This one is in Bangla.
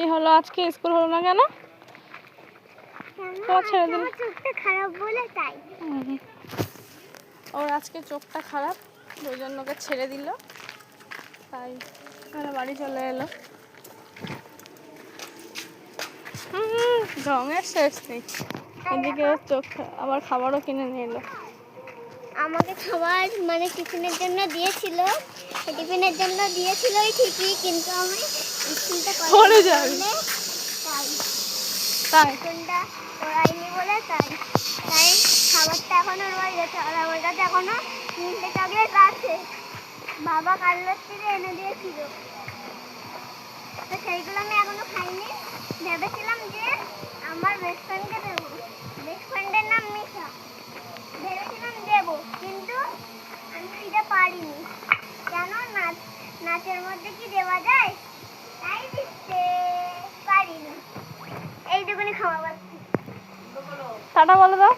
কি হলো আজকে স্কুল হলো না কেন? ছেড়ে দিল, চোখটা খারাপ বলে তাই। ওর আজকে চোখটা খারাপ, ওই জন্য ওকে ছেড়ে দিল, তাই বাড়ি চলে এলো। রঙের শেষ নেই। এদিকে ওর চোখ আবার খাবারও কিনে নিয়ে এলো। আমাকে খাবার মানে টিফিনের জন্য দিয়েছিল, টিফিনের জন্য দিয়েছিলই ঠিকই, কিন্তু আমি স্কুলটা পড়ে যাবে তাই টিফিনটা পড়াইনি বলে তাই খাবারটা এখনো রয়ে গেছে। আর আমার কাছে এখনো 3টে চকলেট আছে, বাবা কালকের থেকে এনে দিয়েছিল, তো সেইগুলো আমি এখনো খাইনি। ভেবেছিলাম যে আমার বেস্ট ফ্রেন্ডকে দেবো, বেস্ট ফ্রেন্ডের নাম মিশা, ভেবেছিলাম দেবো, কিন্তু আমি দিতে পারিনি। কেন? নাচের মধ্যে কি দেওয়া যায়, তাই দিতে পারিনি। এইটুকুনি খাওয়া পাচ্ছি। টাটা বলে দাও।